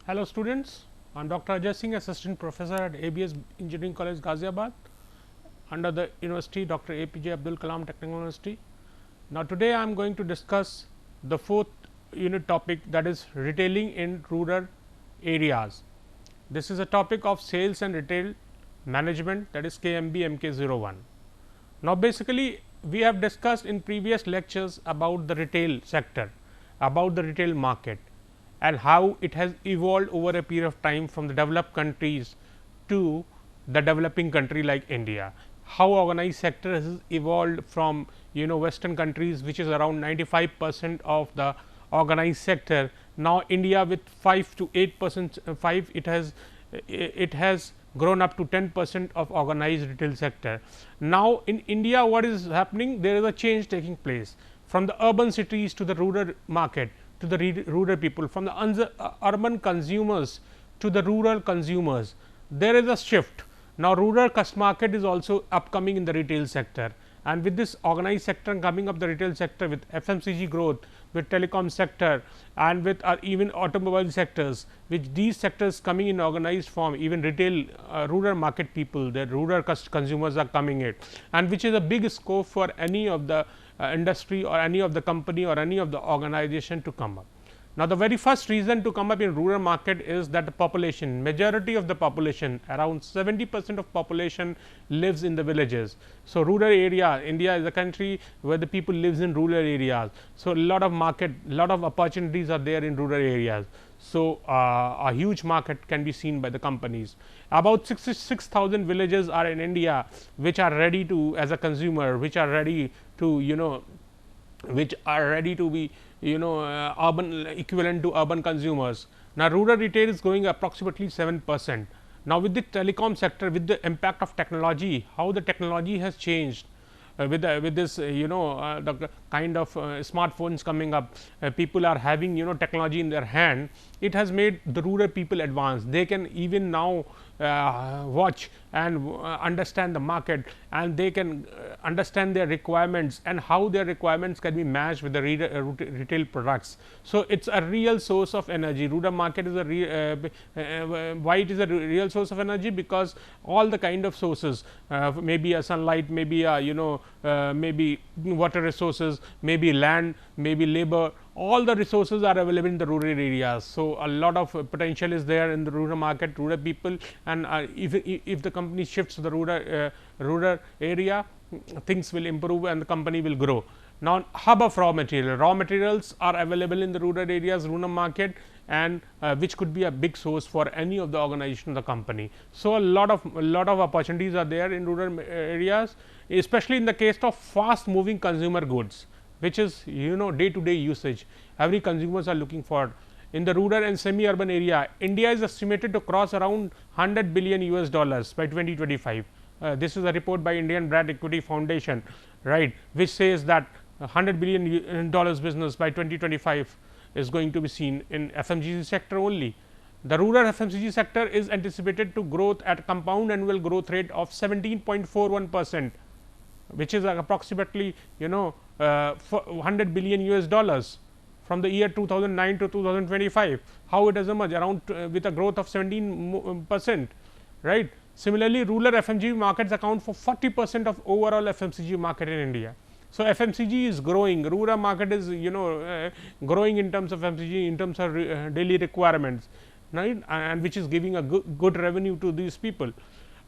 Hello students, I am Dr. Ajay Singh, Assistant Professor at ABS Engineering College, Ghaziabad, under the University Dr. APJ Abdul Kalam Technical University. Now, today I am going to discuss the fourth unit topic, that is retailing in rural areas. This is a topic of sales and retail management, that is KMB MK01. Now, basically we have discussed in previous lectures about the retail sector, about the retail market, and how it has evolved over a period of time from the developed countries to the developing country like India. How organized sector has evolved from western countries, which is around 95% of the organized sector. Now, India with 5 to 8% 5 it has grown up to 10% of organized retail sector. Now, in India what is happening? There is a change taking place from the urban cities to the rural market, to the rural people, from the urban consumers to the rural consumers. There is a shift. Now, rural market is also upcoming in the retail sector, and with this organized sector coming up the retail sector, with FMCG growth, with telecom sector, and with even automobile sectors, which these sectors coming in organized form, even retail rural market people, the rural consumers are coming it, and which is a big scope for any of the industry or any of the company or any of the organization to come up. Now, the very first reason to come up in rural market is that the population, majority of the population, around 70% of population lives in the villages. So, rural area, India is a country where the people lives in rural areas. So, a lot of market, lot of opportunities are there in rural areas. So, a huge market can be seen by the companies. About 66,000 villages are in India, which are ready to, as a consumer, which are ready to which are ready to be urban equivalent to urban consumers. Now, rural retail is growing approximately 7%. Now, with the telecom sector, with the impact of technology, how the technology has changed, with this the kind of smartphones coming up, people are having technology in their hand. It has made the rural people advance. They can even now watch and understand the market, and they can understand their requirements and how their requirements can be matched with the retail products. So, it is a real source of energy. Rural market is a why it is a real source of energy, because all the kind of sources, maybe a sunlight, maybe a maybe water resources, maybe land, maybe labor, all the resources are available in the rural areas. So, a lot of potential is there in the rural market, rural people, and if the company shifts to the rural area, things will improve and the company will grow. Now, hub of raw materials are available in the rural areas, rural market, and which could be a big source for any of the organization of the company. So, a lot of opportunities are there in rural areas, especially in the case of fast moving consumer goods, which is day to day usage. Every consumers are looking for. In the rural and semi urban area, India is estimated to cross around 100 billion US dollars by 2025. This is a report by Indian Brand Equity Foundation, right, which says that 100 billion dollars business by 2025 is going to be seen in FMCG sector only. The rural FMCG sector is anticipated to grow at a compound annual growth rate of 17.41%, which is approximately 100 billion US dollars from the year 2009 to 2025. How it has emerged around with a growth of 17%, right. Similarly, rural FMCG markets account for 40% of overall FMCG market in India. So, FMCG is growing, rural market is growing in terms of FMCG, in terms of daily requirements, right, and which is giving a good revenue to these people.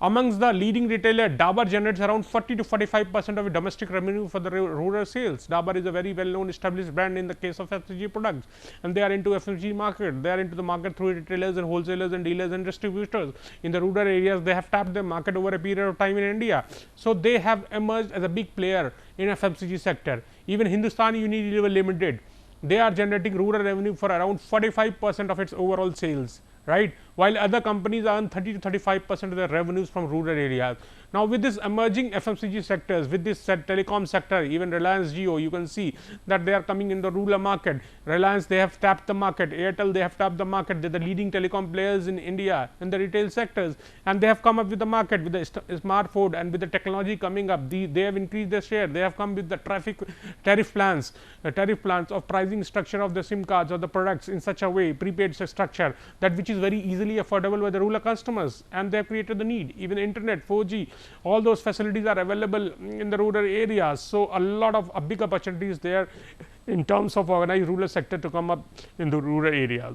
Amongst the leading retailer, Dabur generates around 40 to 45% of domestic revenue for the rural sales. Dabur is a very well known established brand in the case of FMCG products, and they are into FMCG market. They are into the market through retailers and wholesalers and dealers and distributors. In the rural areas, they have tapped the market over a period of time in India. So, they have emerged as a big player in FMCG sector. Even Hindustan Unilever Limited, they are generating rural revenue for around 45% of its overall sales, right, while other companies earn 30 to 35% of their revenues from rural areas. Now, with this emerging FMCG sectors, with this telecom sector, even Reliance Jio, you can see that they are coming in the rural market. Reliance, they have tapped the market. Airtel, they have tapped the market. They are the leading telecom players in India in the retail sectors, and they have come up with the market with the smartphone and with the technology coming up. They have increased their share. They have come with the tariff plans of pricing structure of the SIM cards or the products in such a way, prepaid structure, that which is very easily affordable by the rural customers, and they have created the need. Even internet, 4G, all those facilities are available in the rural areas. So, a lot of a big opportunities there in terms of organized rural sector to come up in the rural areas.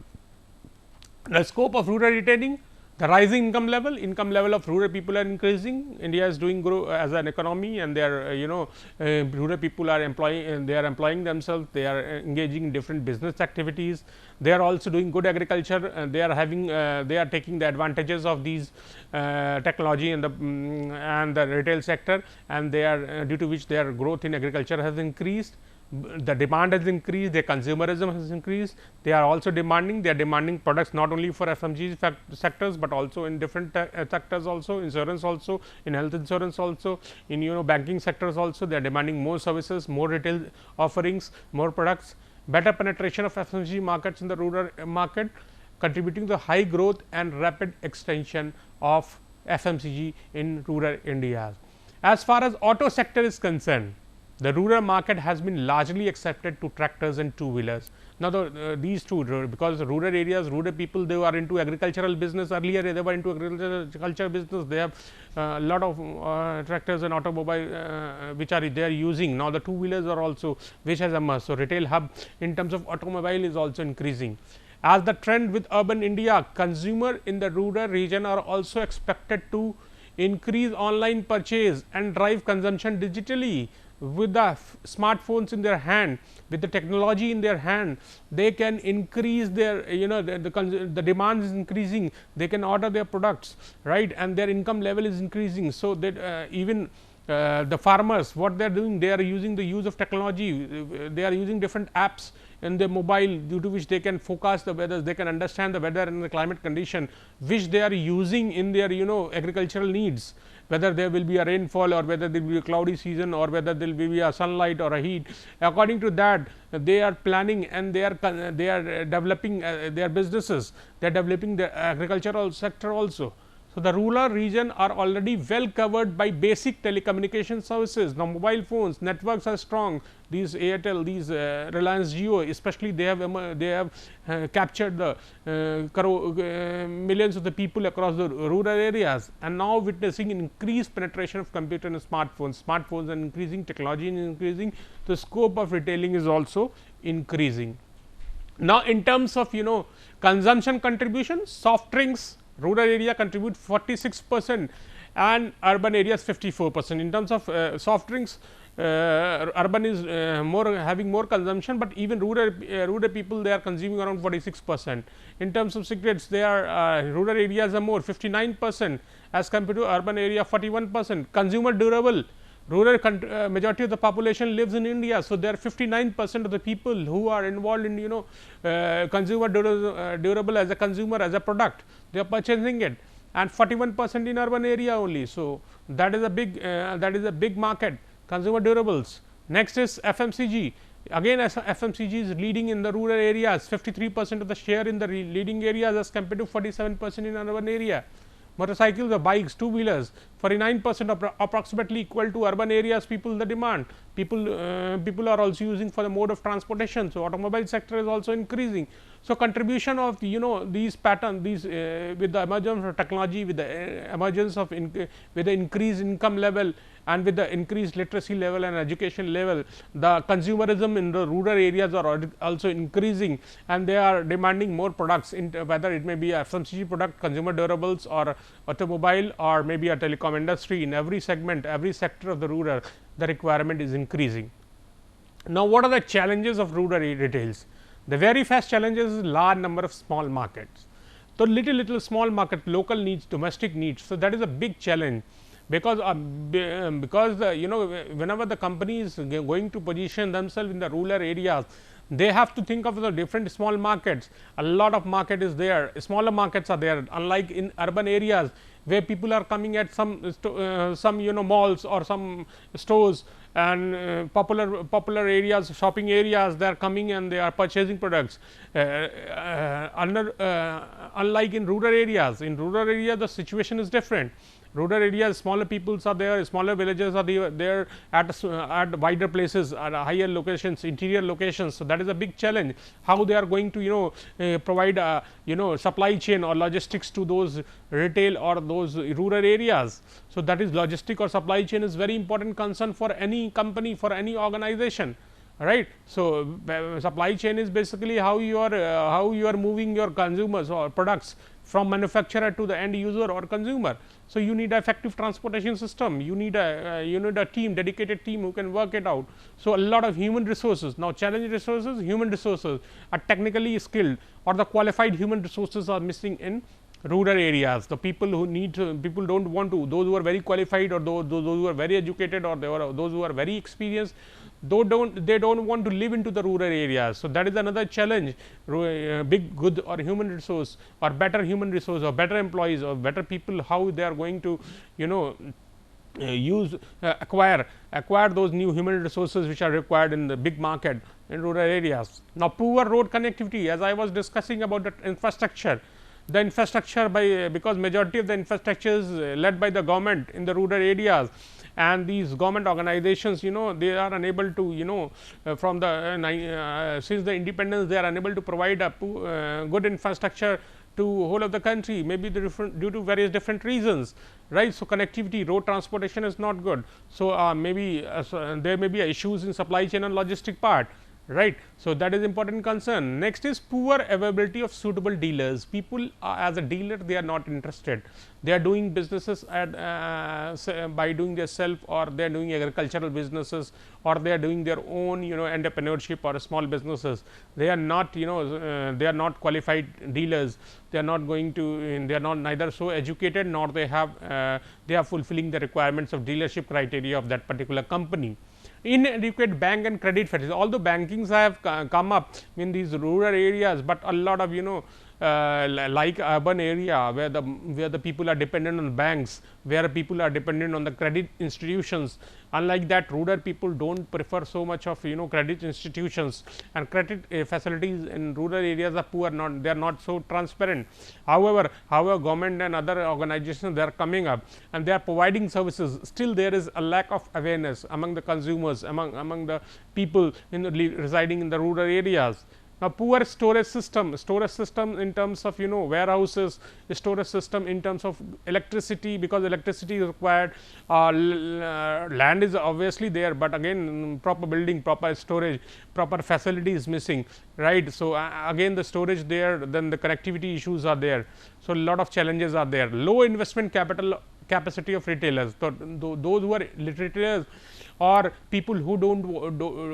The scope of rural retailing, the rising income level of rural people are increasing. India is doing grow as an economy, and they are rural people are employing themselves, they are engaging in different business activities. They are also doing good agriculture, and they are taking the advantages of these technology and the retail sector, and they are due to which their growth in agriculture has increased. The demand has increased, their consumerism has increased. They are also demanding products not only for FMCG sectors, but also in different sectors also, insurance also, in health insurance also, in banking sectors also. They are demanding more services, more retail offerings, more products, better penetration of FMCG markets in the rural market, contributing to high growth and rapid extension of FMCG in rural India. As far as auto sector is concerned, the rural market has been largely accepted to tractors and two wheelers. Now, these two, because the rural areas, rural people, they are into agricultural business. Earlier they were into agricultural business. They have a lot of tractors and automobile which are they are using. Now, the two wheelers are also which has emerged. So, retail hub in terms of automobile is also increasing. As the trend with urban India, consumer in the rural region are also expected to increase online purchase and drive consumption digitally. With the smartphones in their hand, with the technology in their hand, they can increase their the demand is increasing, they can order their products, right, and their income level is increasing. So, that even the farmers, what they are doing, they are using the use of technology, they are using different apps in their mobile, due to which they can forecast the weather, they can understand the weather and the climate condition, which they are using in their agricultural needs, whether there will be a rainfall or whether there will be a cloudy season or whether there will be a sunlight or a heat. According to that, they are planning and they are developing their businesses, they are developing the agricultural sector also. So, the rural region are already well covered by basic telecommunication services. Now, mobile phones networks are strong. These Airtel, these Reliance Jio, especially they have captured the millions of the people across the rural areas, and now witnessing increased penetration of computer and smartphones. Smartphones are increasing, technology is increasing, the scope of retailing is also increasing. Now, in terms of consumption contribution, soft drinks, rural area contribute 46% and urban areas 54%. In terms of soft drinks, urban is having more consumption, but even rural people, they are consuming around 46%. In terms of cigarettes, they are rural areas are more 59% as compared to urban area 41%. Consumer durable, rural majority of the population lives in India. So, there are 59% of the people who are involved in consumer durable as a consumer, as a product, they are purchasing it, and 41% in urban area only. So, that is a big market, consumer durables. Next is FMCG. Again, FMCG is leading in the rural areas, 53% of the share in the leading areas as compared to 47% in urban area. Motorcycles or bikes, two wheelers, 49% approximately equal to urban areas people the demand. People are also using for the mode of transportation. So, automobile sector is also increasing. So, contribution of these pattern, these with the emergence of technology, with the emergence of with the increased income level and with the increased literacy level and education level, the consumerism in the rural areas are also increasing, and they are demanding more products, whether it may be a FMCG product, consumer durables, or automobile, or maybe a telecom industry. In every segment, every sector of the rural, the requirement is increasing. Now, what are the challenges of rural retails? The very first challenges is large number of small markets. So, little small market, local needs, domestic needs. So, that is a big challenge, because whenever the company is going to position themselves in the rural areas, they have to think of the different small markets. A lot of market is there, smaller markets are there, unlike in urban areas where people are coming at some malls or some stores and popular areas, shopping areas, they are coming and they are purchasing products. Unlike in rural areas, the situation is different. Rural areas, smaller peoples are there, smaller villages are there at wider places, at higher locations, interior locations. So, that is a big challenge, how they are going to provide supply chain or logistics to those retail or those rural areas. So, that is logistic or supply chain is very important concern for any company, for any organization, right. So, supply chain is basically how you are moving your consumers or products from manufacturer to the end user or consumer. So, you need a effective transportation system, you need a team, dedicated team who can work it out. So, a lot of human resources. Now, challenge resources, human resources are technically skilled or the qualified human resources are missing in rural areas. The people who need people do not want to, those who are very qualified or those who are very educated or those who are very experienced, they do not want to live into the rural areas. So, that is another challenge, big good or human resource or better human resource or better employees or better people, how they are going to acquire those new human resources which are required in the big market in rural areas. Now, poor road connectivity, as I was discussing about the infrastructure. The infrastructure because majority of the infrastructure is led by the government in the rural areas, and these government organizations they are unable to from the since the independence they are unable to provide a good infrastructure to whole of the country, maybe due to various different reasons, right. So, connectivity, road transportation is not good. So, maybe there may be issues in supply chain and logistic part, right. So, that is important concern. Next is poor availability of suitable dealers. People as a dealer, they are not interested, they are doing businesses at by doing their self, or they are doing agricultural businesses, or they are doing their own entrepreneurship or small businesses. They are not they are not qualified dealers, they are not going to they are not neither so educated, nor they are fulfilling the requirements of dealership criteria of that particular company. Inadequate bank and credit facilities, although bankings have come up in these rural areas, but a lot of like urban area where the people are dependent on banks, where people are dependent on the credit institutions. Unlike that, rural people do not prefer so much of credit institutions, and credit facilities in rural areas are poor, they are not so transparent. However, government and other organizations, they are coming up and they are providing services. Still there is a lack of awareness among the consumers, among the people residing in the rural areas. Now, poor storage system in terms of warehouses, storage system in terms of electricity, because electricity is required, land is obviously there, but again proper building, proper storage, proper facility is missing, right. So, again the storage there, then the connectivity issues are there. So, a lot of challenges are there. Low investment capital capacity of retailers. So, those who are retailers or people who do not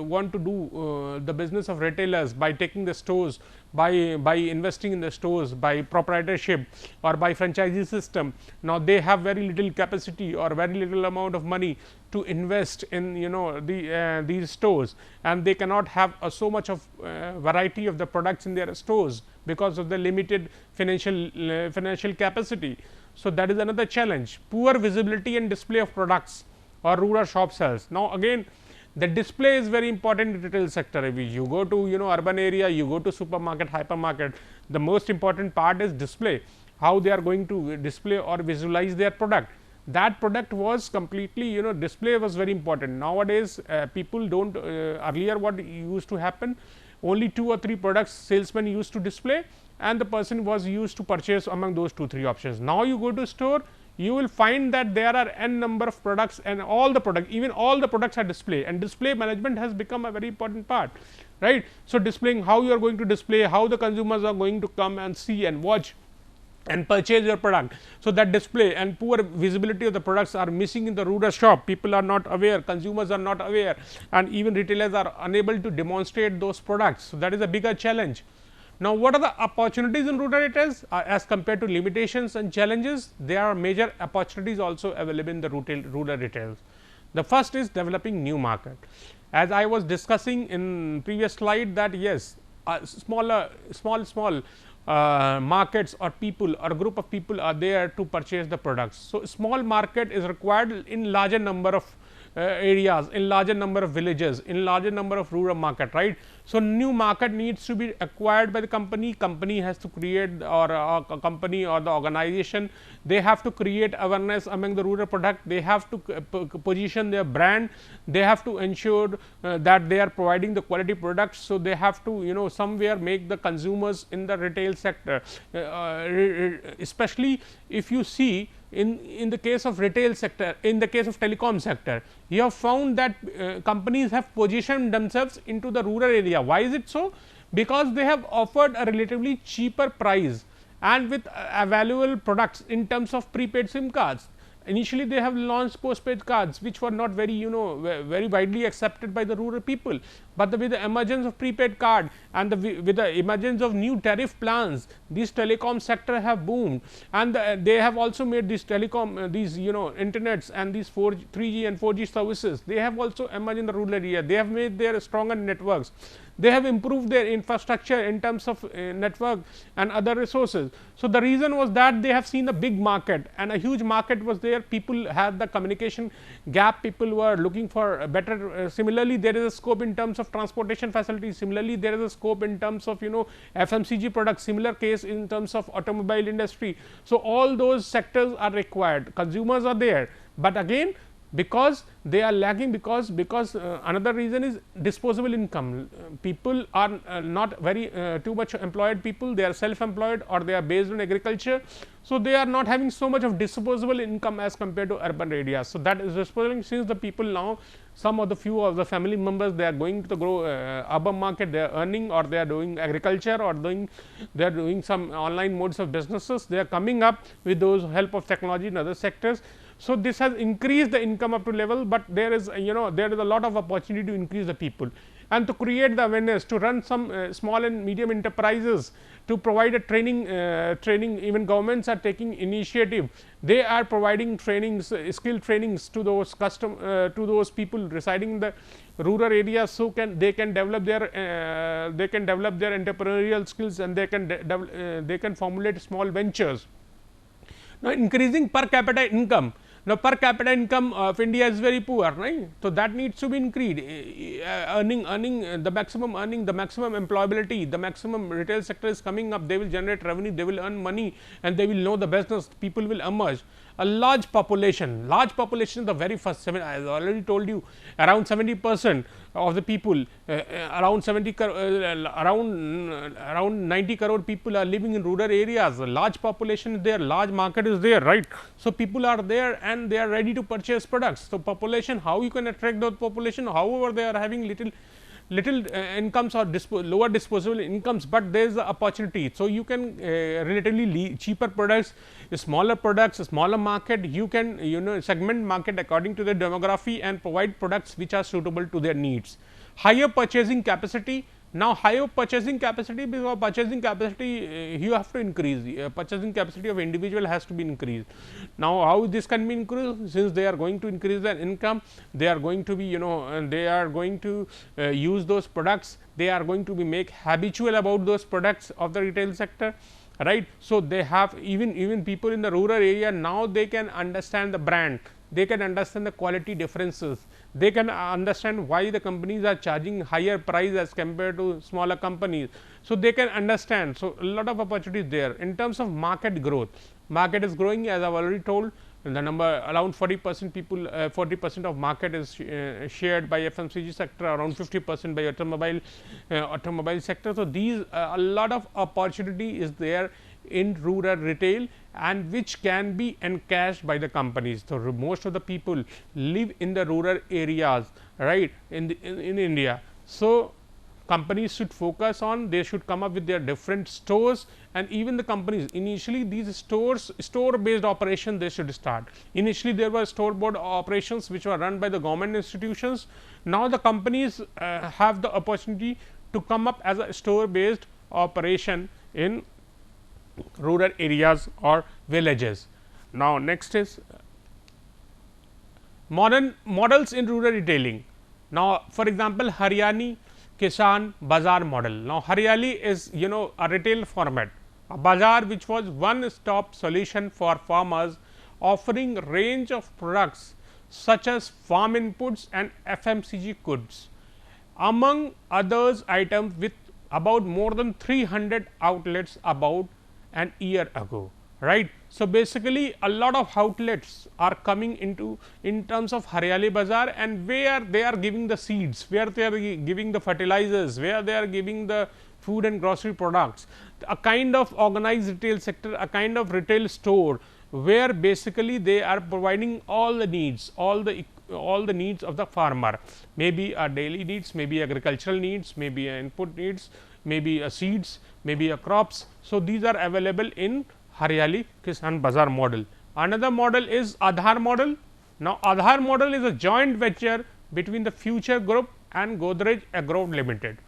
want to do the business of retailers by taking the stores, by investing in the stores, by proprietorship or by franchisee system. Now, they have very little capacity or very little amount of money to invest in these stores, and they cannot have so much of variety of the products in their stores because of the limited financial capacity. So, that is another challenge. Poor visibility and display of products or rural shop sales. Now, again the display is very important in retail sector. If you go to urban area, you go to supermarket, hypermarket, the most important part is display, how they are going to display or visualize their product. That product was completely display was very important. Nowadays, people do not earlier what used to happen, only 2 or 3 products salesman used to display, and the person was used to purchase among those 2-3 options. Now, you go to store, you will find that there are n number of products, and all the products, even all the products are displayed, and display management has become a very important part, right. So, displaying how you are going to display, how the consumers are going to come and see and watch and purchase your product. So, that display and poor visibility of the products are missing in the rural shop. People are not aware, consumers are not aware, and even retailers are unable to demonstrate those products. So, that is a bigger challenge. Now, what are the opportunities in rural retails as compared to limitations and challenges? There are major opportunities also available in the rural retails. The first is developing new market. as I was discussing in previous slide, that yes, small markets or people or group of people are there to purchase the products. So, small market is required in larger number of areas, in larger number of villages, in larger number of rural market, right. So, new market needs to be acquired by the company has to create, or a company or the organization, they have to create awareness among the rural product, they have to position their brand, they have to ensure that they are providing the quality products. So, they have to somewhere make the consumers in the retail sector, especially if you see in the case of retail sector, in the case of telecom sector, you have found that companies have positioned themselves into the rural area. Why is it so? Because they have offered a relatively cheaper price and with valuable products in terms of prepaid SIM cards. Initially, they have launched postpaid cards, which were not very very widely accepted by the rural people, but with the emergence of prepaid card and with the emergence of new tariff plans, this telecom sector have boomed, and they have also made this telecom these internets and these 3G and 4G services, they have also emerged in the rural area. They have made their stronger networks, they have improved their infrastructure in terms of network and other resources. So, the reason was that they have seen a big market and a huge market was there, people had the communication gap, people were looking for better. Similarly, there is a scope in terms of transportation facilities, similarly there is a scope in terms of FMCG products, similar case in terms of automobile industry. So, all those sectors are required, consumers are there, but again because they are lagging, because another reason is disposable income. People are not very too much employed people, they are self employed or they are based on agriculture. So, they are not having so much of disposable income as compared to urban areas. So, that is disposable, since the people now, some of the few of the family members, they are going to the urban market, they are earning, or they are doing agriculture, or they are doing some online modes of businesses, they are coming up with those help of technology in other sectors. So, this has increased the income up to level, but there is there is a lot of opportunity to increase the people and to create the awareness, to run some small and medium enterprises, to provide a training. Even governments are taking initiative, they are providing trainings, skill trainings to those to those people residing in the rural areas. So, they can develop their entrepreneurial skills, and they can formulate small ventures. Now, increasing per capita income. Now, per capita income of India is very poor, right. So, that needs to be increased, earning the maximum earning, the maximum employability, the maximum retail sector is coming up, they will generate revenue, they will earn money, and they will know the business, people will emerge. A large population is the very first, I already told you, around 70% of the people, around 90 crore people are living in rural areas. A large population is there, large market is there, right. So, people are there and they are ready to purchase products. So, population, how you can attract those population, however, they are having little incomes or lower disposable incomes, but there is the opportunity. So, you can relatively cheaper products, smaller market, you can segment market according to the demography and provide products which are suitable to their needs. Higher purchasing capacity. Now, higher purchasing capacity, because purchasing capacity you have to increase, purchasing capacity of individual has to be increased. Now, how this can be increased? Since they are going to increase their income, they are going to be they are going to use those products, they are going to be make habitual about those products of the retail sector, right. So, they have even people in the rural area, now they can understand the brand, they can understand the quality differences, they can understand why the companies are charging higher price as compared to smaller companies. So, they can understand. So, a lot of opportunities there. In terms of market growth, market is growing, as I have already told, the number around 40% people, 40% of market is shared by FMCG sector, around 50% by automobile sector. So, these a lot of opportunity is there in rural retail, and which can be encashed by the companies. So, most of the people live in the rural areas, right, in India. So, companies should focus on, they should come up with their different stores, and even the companies initially these store based operation they should start. Initially there were store board operations which were run by the government institutions. Now, the companies have the opportunity to come up as a store based operation in rural areas or villages. Now, next is modern models in rural retailing. Now, for example, Haryani Kisan Bazaar model. Now, Haryali is a retail format, a bazaar which was one stop solution for farmers, offering range of products such as farm inputs and FMCG goods, among others items, with about more than 300 outlets about an year ago, right. So, basically a lot of outlets are coming into in terms of Haryali Bazaar, and where they are giving the seeds, where they are giving the fertilizers, where they are giving the food and grocery products, a kind of organized retail sector, a kind of retail store, where basically they are providing all the needs, all the needs of the farmer, maybe a daily needs, maybe agricultural needs, maybe a input needs, maybe a seeds, maybe a crops. So, these are available in Haryali Kisan Bazaar model. Another model is Aadhar model. Now, Aadhar model is a joint venture between the Future Group and Godrej Agro Limited.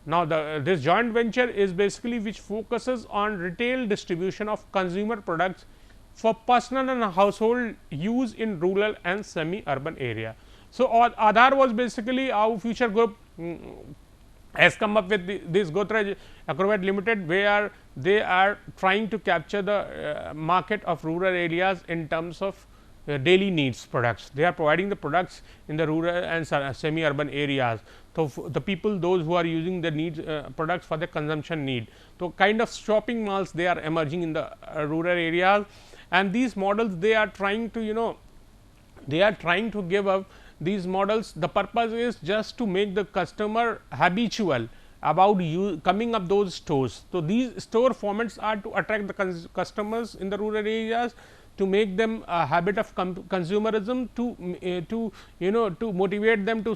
Now, this joint venture is basically which focuses on retail distribution of consumer products for personal and household use in rural and semi-urban area. So, Aadhar was basically how Future Group has come up with this Godrej Agrovet Limited, where they are trying to capture the market of rural areas in terms of daily needs products. They are providing the products in the rural and semi-urban areas. So, the people those who are using the needs products for the consumption need. So, kind of shopping malls they are emerging in the rural areas, and these models they are trying to they are trying to give up these models. The purpose is just to make the customer habitual about coming up those stores. So, these store formats are to attract the customers in the rural areas, to make them a habit of consumerism, to motivate them to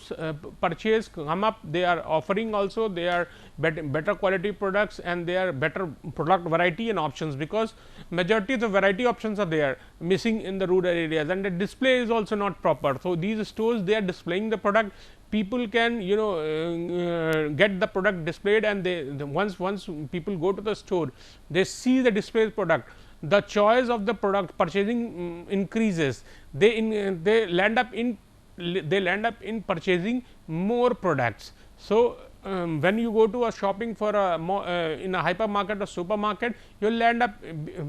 purchase, come up. They are offering also they are better quality products, and they are better product variety and options, because majority of the variety options are there missing in the rural areas, and the display is also not proper. So, these stores they are displaying the product, people can get the product displayed, and once people go to the store, they see the displayed product, the choice of the product purchasing increases, they land up in purchasing more products. So, when you go to a shopping for a in a hypermarket or supermarket, you will end up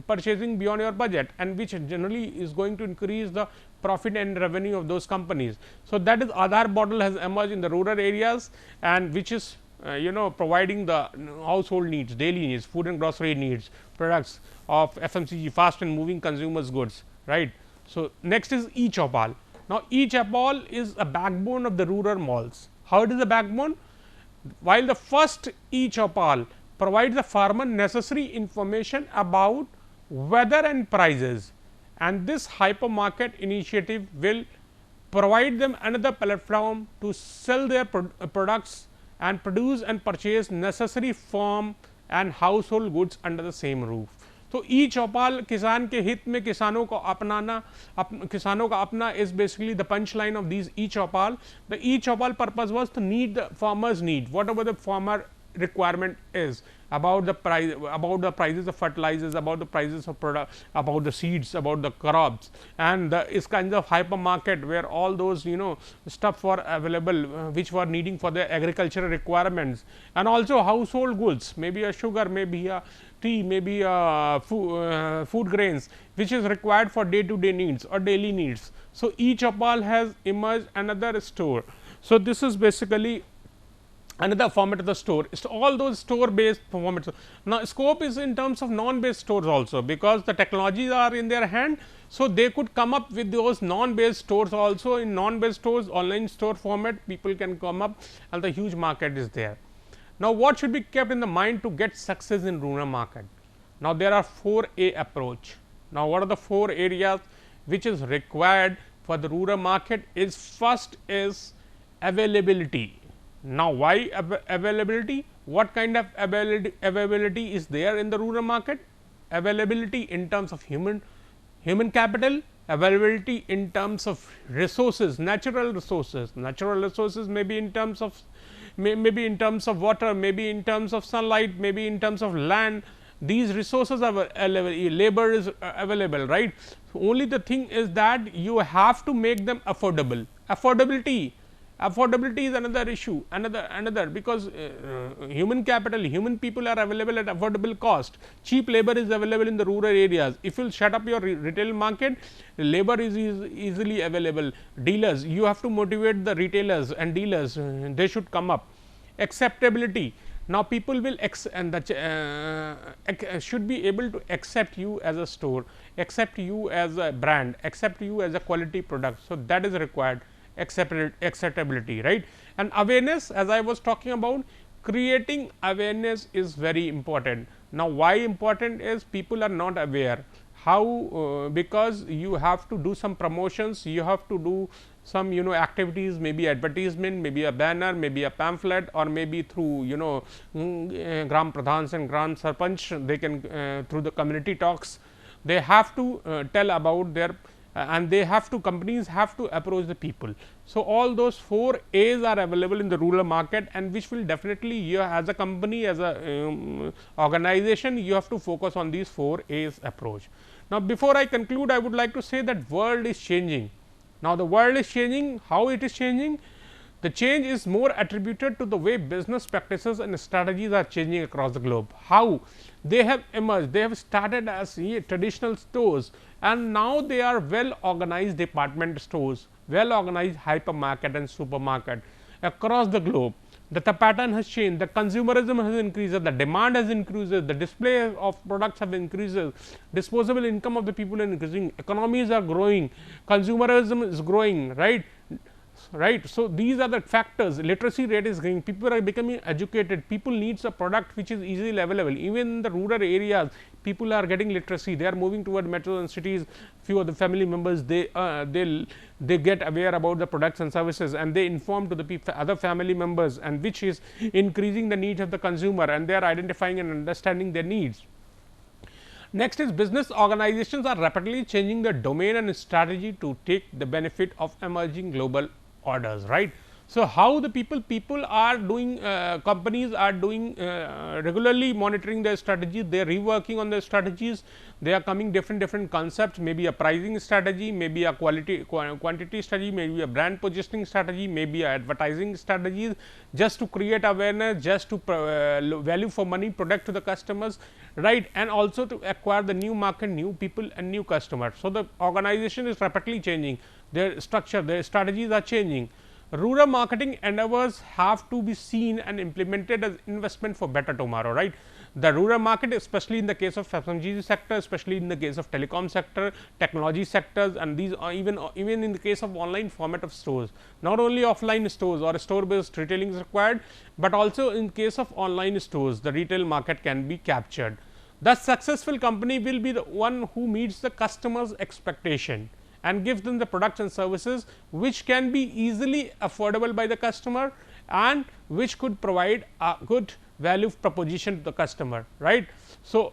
purchasing beyond your budget, and which generally is going to increase the profit and revenue of those companies. So, that is Aadhar model has emerged in the rural areas, and which is providing the household needs, daily needs, food and grocery needs, products of FMCG, fast and moving consumers goods, right. So, next is e-Choupal. Now, e-Choupal is a backbone of the rural malls. How it is a backbone? While the first e-Choupal provides the farmer necessary information about weather and prices, and this hypermarket initiative will provide them another platform to sell their products and produce and purchase necessary farm and household goods under the same roof. तो e-Choupal किसान के हित में किसानों को अपनाना, किसानों का अपना is basically the punchline of these e-Choupal. The e-Choupal purpose was to meet the farmer's need, whatever the farmer requirement is, about the price, about the prices of fertilizers, about the prices of product, about the seeds, about the crops, and is kinds of hypermarket where all those stuff were available which were needing for the agricultural requirements, and also household goods, maybe a sugar, maybe a tea, maybe food grains, which is required for day to day needs or daily needs. So, e-Choupal has emerged another store. So, this is basically another format of the store. It's all those store based formats. Now, scope is in terms of non based stores also, because the technologies are in their hand. So, they could come up with those non based stores also. In non based stores, online store format, people can come up, and the huge market is there. Now, what should be kept in the mind to get success in rural market? Now, there are 4A approach. Now, what are the 4 areas which is required for the rural market? Is first is availability. Now, why availability? What kind of availability is there in the rural market? Availability in terms of human capital, availability in terms of resources, natural resources maybe in terms of maybe in terms of water, maybe in terms of sunlight, maybe in terms of land. These resources are labor is available, right. So, only the thing is that you have to make them affordable. Affordability Affordability is another issue, another because human capital, human people are available at affordable cost. Cheap labor is available in the rural areas. If you shut up your retail market, labor is easily available. Dealers, you have to motivate the retailers and dealers, they should come up. Acceptability. Now, people will should be able to accept you as a store, accept you as a brand, accept you as a quality product. So, that is required. Acceptability, right. And awareness, as I was talking about, creating awareness is very important. Now, why important is people are not aware how, because you have to do some promotions, you have to do some activities, maybe advertisement, maybe a banner, maybe a pamphlet, or maybe through gram pradhans and gram sarpanch, they can through the community talks, they have to tell about their and they have to, companies have to approach the people. So, all those 4 A's are available in the rural market, and which will definitely, you as a company, as a organization, you have to focus on these 4 A's approach. Now, before I conclude, I would like to say that world is changing. Now, the world is changing. How it is changing? The change is more attributed to the way business practices and strategies are changing across the globe. How? They have emerged, they have started as traditional stores, and now they are well organized department stores, well organized hypermarket and supermarket across the globe. The pattern has changed, the consumerism has increased, the demand has increased, the display of products have increased, disposable income of the people are increasing, economies are growing, consumerism is growing, right. So, these are the factors, literacy rate is growing, people are becoming educated, people needs a product which is easily available. Even in the rural areas, people are getting literacy, they are moving toward metros and cities. Few of the family members, they get aware about the products and services, and they inform to the other family members, and which is increasing the needs of the consumer, and they are identifying and understanding their needs. Next is, business organizations are rapidly changing their domain and strategy to take the benefit of emerging global orders, right. So, how the people are doing, companies are doing, regularly monitoring their strategies, they are reworking on their strategies, they are coming different concepts, maybe a pricing strategy, maybe a quantity strategy, maybe a brand positioning strategy, maybe a advertising strategies, just to create awareness, just to value for money product to the customers, right, and also to acquire the new market, new people and new customers. So, the organization is rapidly changing, their structure, their strategies are changing. Rural marketing endeavors have to be seen and implemented as investment for better tomorrow, right. The rural market, especially in the case of FMCG sector, especially in the case of telecom sector, technology sectors, and these are even in the case of online format of stores. Not only offline stores or store based retailing is required, but also in case of online stores, the retail market can be captured. The successful company will be the one who meets the customer's expectation and gives them the products and services which can be easily affordable by the customer, and which could provide a good value proposition to the customer, right. So,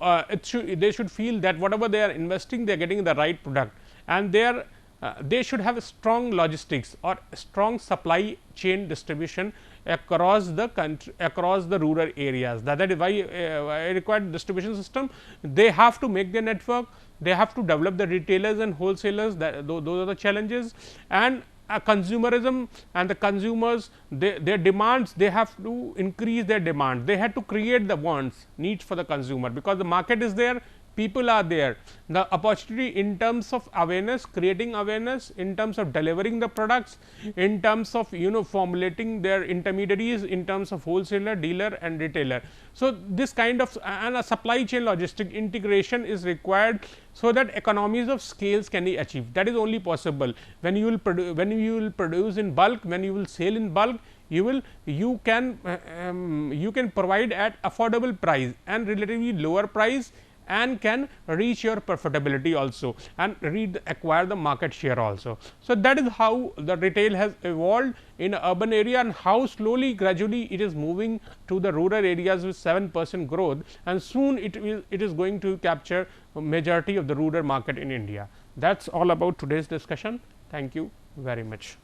they should feel that whatever they are investing, they are getting the right product, and they should have a strong logistics or strong supply chain distribution across the country, across the rural areas. That is why I required distribution system. They have to make their network, they have to develop the retailers and wholesalers, those are the challenges, and consumerism and the consumers, their demands, they have to increase their demand, they had to create the wants, needs for the consumer, because the market is there, people are there. The opportunity in terms of awareness, creating awareness, in terms of delivering the products, in terms of formulating their intermediaries, in terms of wholesaler, dealer and retailer. So, this kind of and a supply chain logistic integration is required, so that economies of scales can be achieved. That is only possible when you will produce in bulk, when you will sell in bulk, you can provide at affordable price and relatively lower price, and can reach your profitability also, and acquire the market share also. So, that is how the retail has evolved in urban area, and how slowly gradually it is moving to the rural areas with 7% growth, and soon it is going to capture majority of the rural market in India. That is all about today's discussion. Thank you very much.